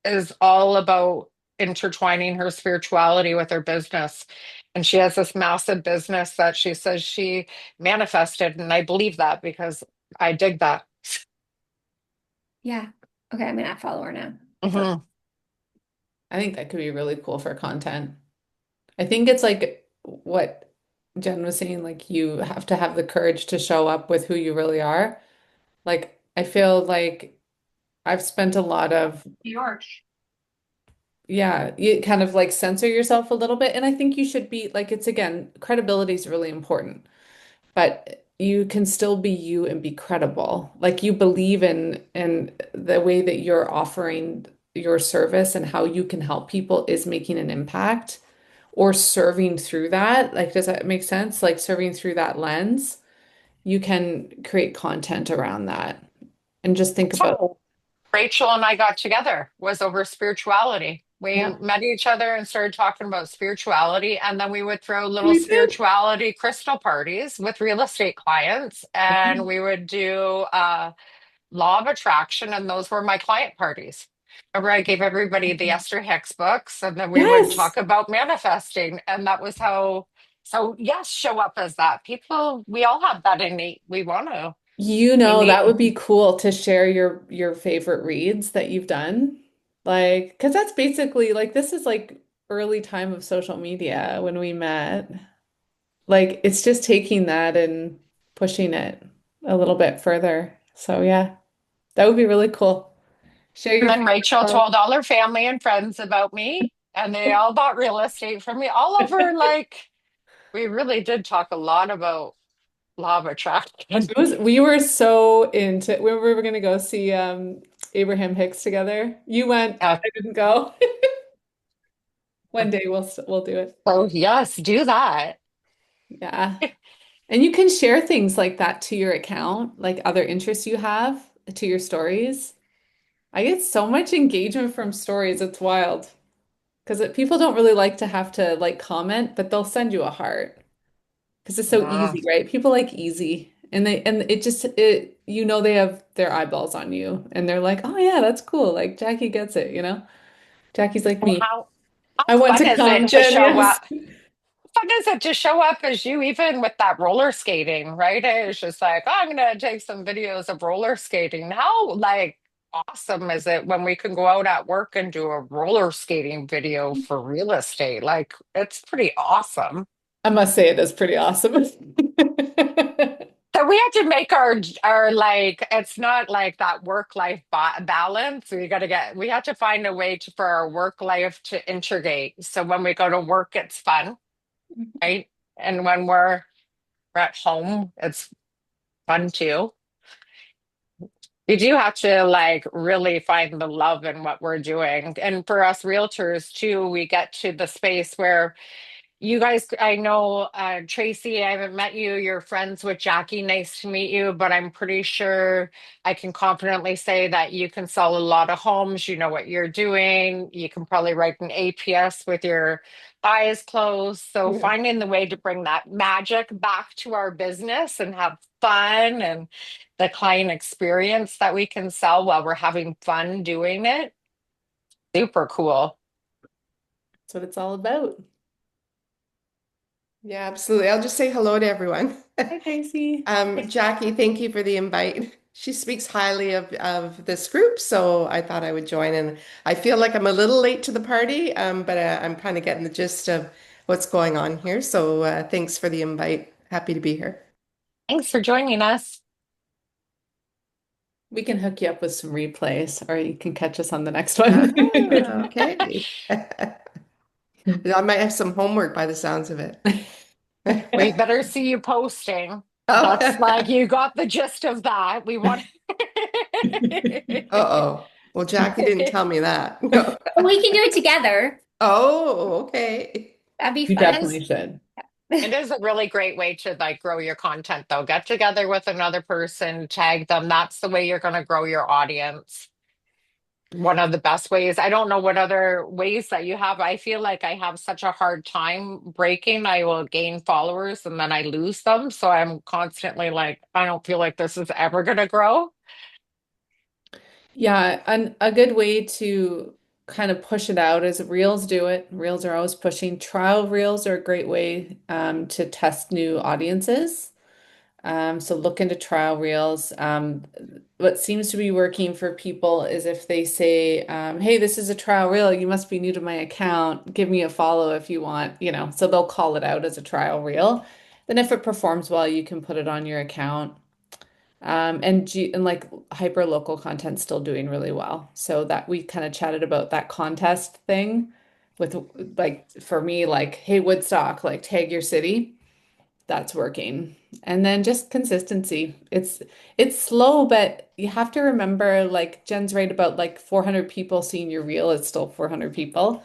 is all about intertwining her spirituality with her business. And she has this massive business that she says she manifested, and I believe that because I dig that. Yeah. Okay, I'm gonna follow her now. Mhm. I think that could be really cool for content. I think it's like what Jen was saying, like you have to have the courage to show up with who you really are. Like I feel like I've spent a lot of, York. yeah, you kind of like censor yourself a little bit. And I think you should be like, it's again, credibility is really important. But you can still be you and be credible. Like you believe in the way that you're offering your service and how you can help people is making an impact or serving through that. Like, does that make sense? Like serving through that lens, you can create content around that and just think about, Oh, Rachel and I got together was over spirituality. We yeah, met each other and started talking about spirituality, and then we would throw little we did. spirituality crystal parties with real estate clients, and we would do law of attraction, and those were my client parties. Remember, I gave everybody the Esther Hicks books, and then we would Yes. talk about manifesting, and that was how. So yes, show up as that. People, we all have that innate. We want to You be know, neat. that would be cool to share your favorite reads that you've done. Like, because that's basically like this is like early time of social media when we met. Like it's just taking that and pushing it a little bit further. So yeah, that would be really cool. Share And your then favorite Rachel quote. told all her family and friends about me, and they all bought real estate from me. All over, like, we really did talk a lot about law of attraction. We were so into when we were gonna go see Abraham Hicks together. You went, Yeah. I didn't go. One day we'll do it. So yes, do that. Yeah. And you can share things like that to your account, like other interests you have to your stories. I get so much engagement from stories. It's wild. Because people don't really like to have to like comment, but they'll send you a heart because it's so Yeah. easy, right? People like easy. And it just it you know they have their eyeballs on you and they're like, "Oh yeah, that's cool. Like Jackie gets it, you know?" Jackie's like And me. how I want fun to is it come, to Jen, show yes. up? Fun is it to show up as you, even with that roller skating, right? It's just like, oh, I'm gonna take some videos of roller skating. How like awesome is it when we can go out at work and do a roller skating video for real estate? Like it's pretty awesome. I must say it is pretty awesome. So we have to make our like it's not like that work life balance. We have to find a way for our work life to integrate. So when we go to work, it's fun, right? And when we're at home, it's fun too. You do have to like really find the love in what we're doing. And for us realtors too, we get to the space where you guys, I know, Tracy, I haven't met you. You're friends with Jackie. Nice to meet you. But I'm pretty sure I can confidently say that you can sell a lot of homes. You know what you're doing. You can probably write an APS with your eyes closed. So Yeah. finding the way to bring that magic back to our business and have fun and the client experience that we can sell while we're having fun doing it. Super cool. That's what it's all about. Yeah, absolutely. I'll just say hello to everyone. Hi, Tracy. Jackie, thank you for the invite. She speaks highly of this group, so I thought I would join. And I feel like I'm a little late to the party, but I'm kind of getting the gist of what's going on here. So thanks for the invite. Happy to be here. Thanks for joining us. We can hook you up with some replays, or you can catch us on the next one. Okay. I might have some homework by the sounds of it. We better see you posting. Oh, That's like you got the gist of that. We want. uh-oh. Well, Jackie didn't tell me that. No. We can do it together. Oh, okay. That'd be You fun. definitely should. It is a really great way to like grow your content though. Get together with another person, tag them. That's the way you're going to grow your audience. One of the best ways. I don't know what other ways that you have. I feel like I have such a hard time breaking. I will gain followers and then I lose them. So I'm constantly like, I don't feel like this is ever going to grow. Yeah, and a good way to kind of push it out is reels do it. Reels are always pushing. Trial reels are a great way to test new audiences. So look into trial reels. What seems to be working for people is if they say, "Hey, this is a trial reel. You must be new to my account. Give me a follow if you want." You know, so they'll call it out as a trial reel. Then if it performs well, you can put it on your account. And like hyper local content's still doing really well. So that we kind of chatted about that contest thing with like for me, like, hey, Woodstock, like tag your city. That's working. And then just consistency. It's slow, but you have to remember, like Jen's right about like 400 people seeing your reel, it's still 400 people.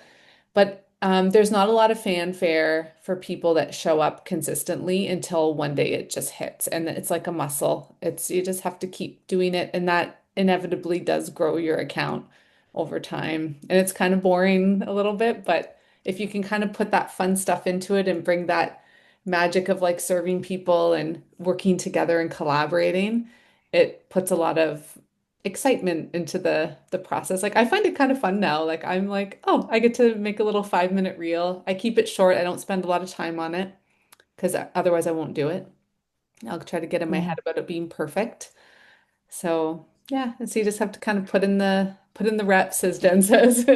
But there's not a lot of fanfare for people that show up consistently until one day it just hits, and it's like a muscle. It's you just have to keep doing it, and that inevitably does grow your account over time. And it's kind of boring a little bit, but if you can kind of put that fun stuff into it and bring that magic of like serving people and working together and collaborating, it puts a lot of excitement into the process. Like I find it kind of fun now. Like I'm like, oh, I get to make a little 5-minute reel. I keep it short. I don't spend a lot of time on it. because otherwise I won't do it. I'll try to get in my Yeah. head about it being perfect. So yeah, and so you just have to kind of put in the reps, as Jen says.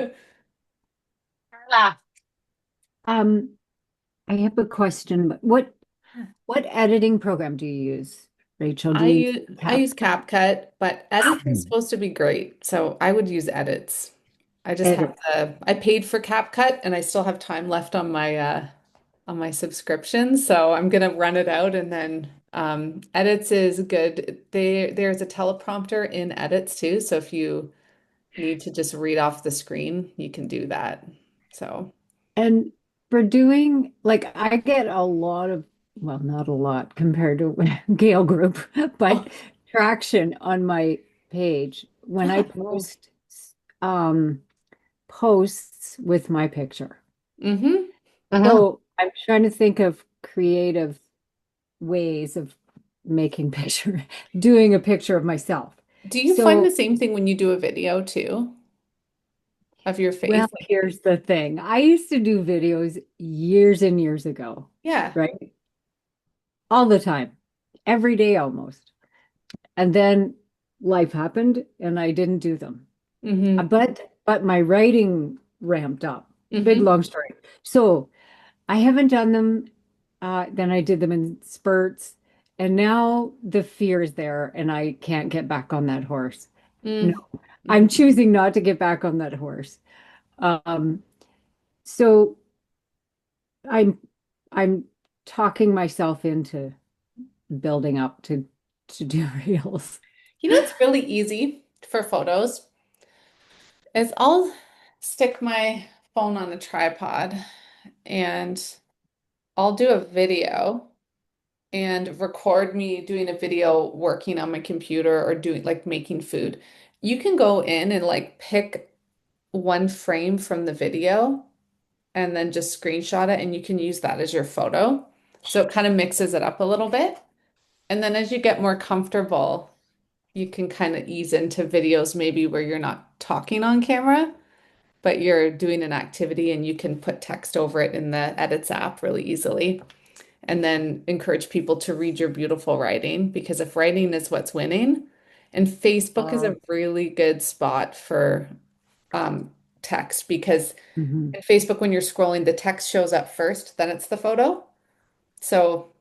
Ah, Um, I have a question, but what editing program do you use, Rachel? Do I you use use CapCut, but Edits is supposed to be great, so I would use Edits. Edit? I paid for CapCut and I still have time left on my subscription, so I'm gonna run it out and then Edits is good. There's a teleprompter in Edits too, so if you need to just read off the screen, you can do that. So, And for doing, like, I get a lot of, well, not a lot compared to Gale Group, oh, but traction on my page when I yeah. post um, posts with my picture. Mm-hmm. mhm. So I'm trying to think of creative ways of making doing a picture of myself. Do you find the So, same thing when you do a video too of your well, face? Like, here's the thing. I used to do videos years and years ago, yeah. right? All the time, every day almost. And then life happened and I didn't do them. Mm-hmm. But my writing ramped up. Big Mm-hmm. long story. So I haven't done them. Then I did them in spurts, and now the fear is there, and I can't get back on that horse. No, Mm-hmm. I'm choosing not to get back on that horse. Um, so I'm I'm talking myself into building up to do reels. You know, it's really easy for photos is I'll stick my phone on a tripod and I'll do a video and record me doing a video working on my computer or doing like making food. You can go in and like pick one frame from the video and then just screenshot it and you can use that as your photo. So it kind of mixes it up a little bit. And then as you get more comfortable, you can kind of ease into videos maybe where you're not talking on camera, but you're doing an activity and you can put text over it in the Edits app really easily. And then encourage people to read your beautiful writing because if writing is what's winning, and Facebook is a really good spot for um, text because Mhm. in Facebook, when you're scrolling, the text shows up first, then it's the photo. So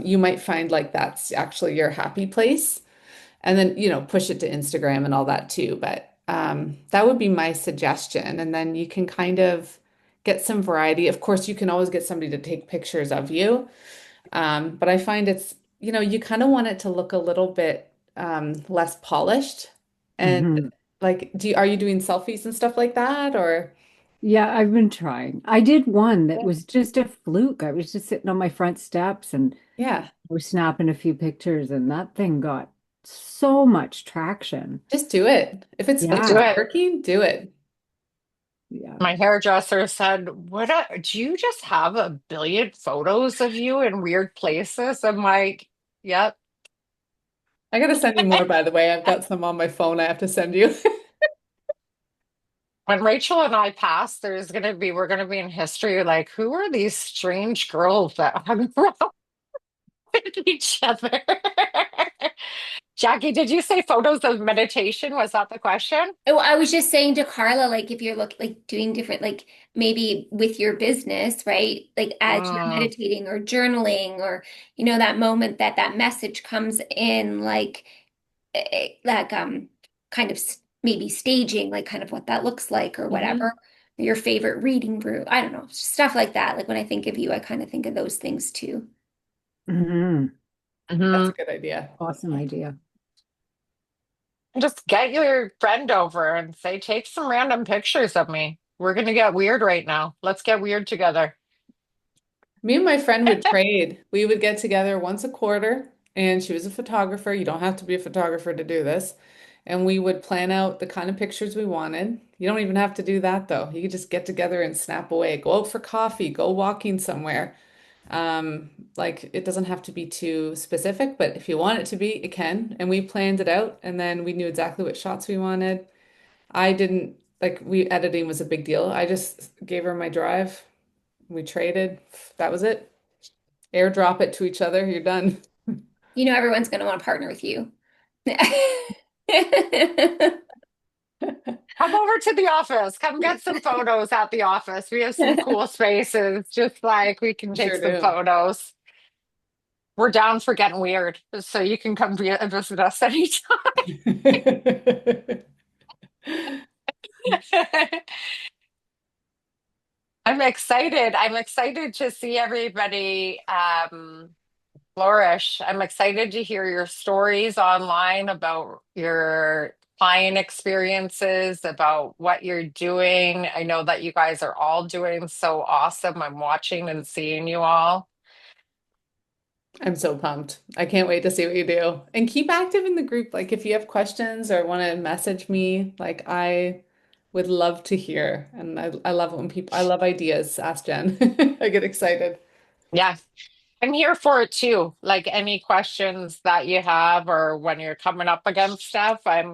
you might find like that's actually your happy place. And then, push it to Instagram and all that too. But that would be my suggestion. And then you can kind of get some variety. Of course, you can always get somebody to take pictures of you. But I find you kind of want it to look a little bit less polished. And Mhm. like, are you doing selfies and stuff like that? Or, Yeah, I've been trying. I did one that was just a fluke. I was just sitting on my front steps and yeah, was snapping a few pictures, and that thing got so much traction. just do it. If Let's do Yeah, it's it. working, do it. yeah. My hairdresser said, do you just have a billion photos of you in weird places? I'm like, yep. I gotta send you more, by the way. I've got some on my phone I have to send you. When Rachel and I pass, we're gonna be in history like, who are these strange girls that hung around with each other? Jackie, did you say photos of meditation? Was that the question? Oh, I was just saying to Carla, like if you're like doing different, like maybe with your business, right? Like as you're Mm, meditating or journaling, or that moment that that message comes in, like like kind of maybe staging, like kind of what that looks like or hmm whatever. Your favorite reading brew, I don't know, stuff like that. Like when I think of you, I kind of think of those things too. Hmm. That's mhm. a good idea. Awesome idea. Just get your friend over and say, take some random pictures of me. We're gonna get weird right now. Let's get weird together. Me and my friend would trade. We would get together once a quarter, and she was a photographer. You don't have to be a photographer to do this. And we would plan out the kind of pictures we wanted. You don't even have to do that though. You could just get together and snap away. Go out for coffee, go walking somewhere. Like it doesn't have to be too specific, but if you want it to be, it can. And we planned it out, and then we knew exactly what shots we wanted. I didn't like we editing was a big deal. I just gave her my drive. We traded. That was it. airdrop it to each other, you're done. You know, everyone's going to want to partner with you. Come over to the office. Come get some photos at the office. We have some cool spaces, just like we can take Sure some do. photos. We're down for getting weird, so you can come visit us anytime. I'm excited. I'm excited to see everybody flourish. I'm excited to hear your stories online about your client experiences, about what you're doing. I know that you guys are all doing so awesome. I'm watching and seeing you all. I'm so pumped. I can't wait to see what you do. And keep active in the group. Like if you have questions or want to message me, like I would love to hear. And I love it when people, I love ideas. Ask Jen. I get excited. Yeah, I'm here for it too. Like any questions that you have or when you're coming up against stuff, I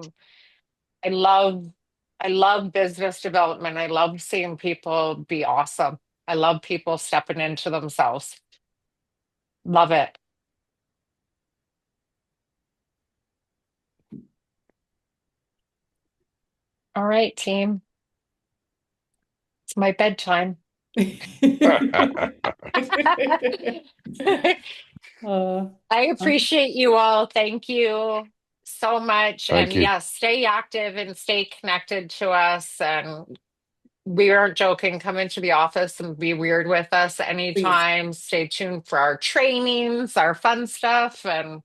love I love business development. I love seeing people be awesome. I love people stepping into themselves. Love it. All right, team. It's my bedtime. Uh, I appreciate you all. Thank you so much. Thank And you. yes, stay active and stay connected to us. And we aren't joking. Come into the office and be weird with us please. anytime. Stay tuned for our trainings, our fun stuff, and